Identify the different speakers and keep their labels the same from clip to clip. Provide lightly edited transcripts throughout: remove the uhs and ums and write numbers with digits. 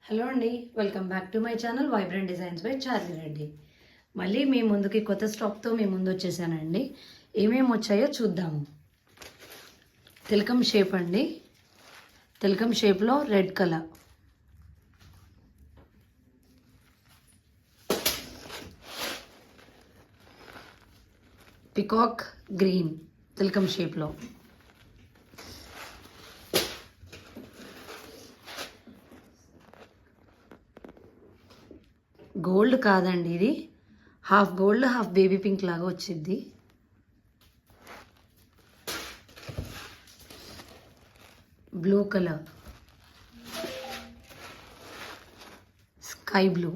Speaker 1: Hello అండి, welcome back to my channel vibrant designs by Charlie Reddy. మళ్ళీ మీ ముందుకి కొత్త స్టాక్తో మీ ముందు వచ్చేసానండి. ఏమేమి వచ్చాయో చూద్దాము. తిలకం షేప్ అండి, తిలకం షేప్లో రెడ్ కలర్, పికాక్ గ్రీన్ తిలకం షేప్లో, గోల్డ్ కాదండి, ఇది half gold half baby pink లాగా వచ్చింది. Blue colour, sky blue,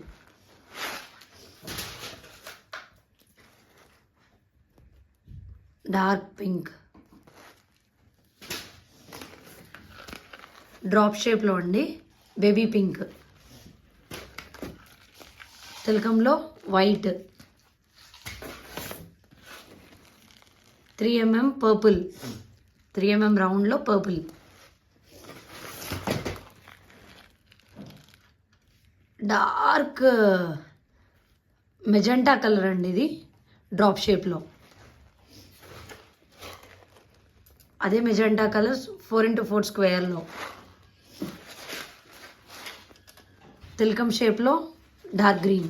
Speaker 1: dark pink, drop షేప్లో అండి బేబీ పింక్, తిలకంలో వైట్, 3mm పర్పుల్, 3mm రౌండ్లో పర్పుల్, డార్క్ మెజెంటా కలర్ అండి, ఇది డ్రాప్ షేప్లో. అదే మెజెంటా కలర్ 4x4 స్క్వేర్లో, తిలకం షేప్లో dark green,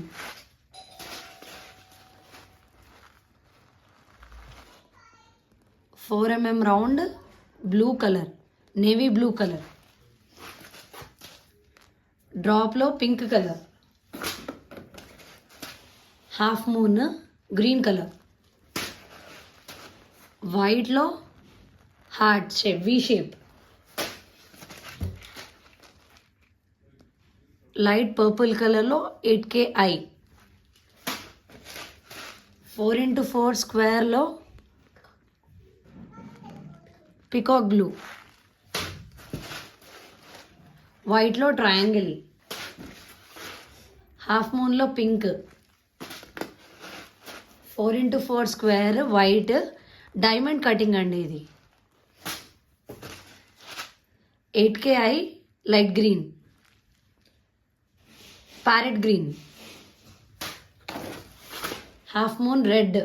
Speaker 1: mm round blue colour, navy blue colour, డ్రాప్లో pink colour, half moon green colour, వైట్లో heart shape V shape, light purple కలర్లో 8K ఐ, 4x4 స్క్వేర్లో పికాక్ బ్లూ, వైట్లో ట్రయాంగిల్, హాఫ్ మూన్లో pink, 4x4 square white diamond cutting అండి, ఇది 8K I light green, parrot green, half moon red,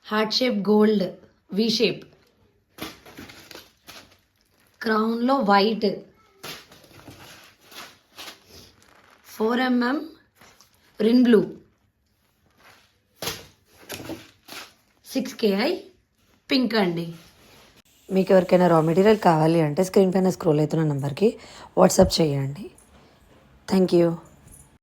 Speaker 1: heart shape gold V shape, క్రౌన్లో white, 4mm రిన్ blue, 6K I pink అండి. మీకు ఎవరికైనా రా మెటీరియల్ కావాలి అంటే స్క్రీన్ పైన స్క్రోల్ అవుతున్న నెంబర్కి వాట్సాప్ చేయండి. Thank you.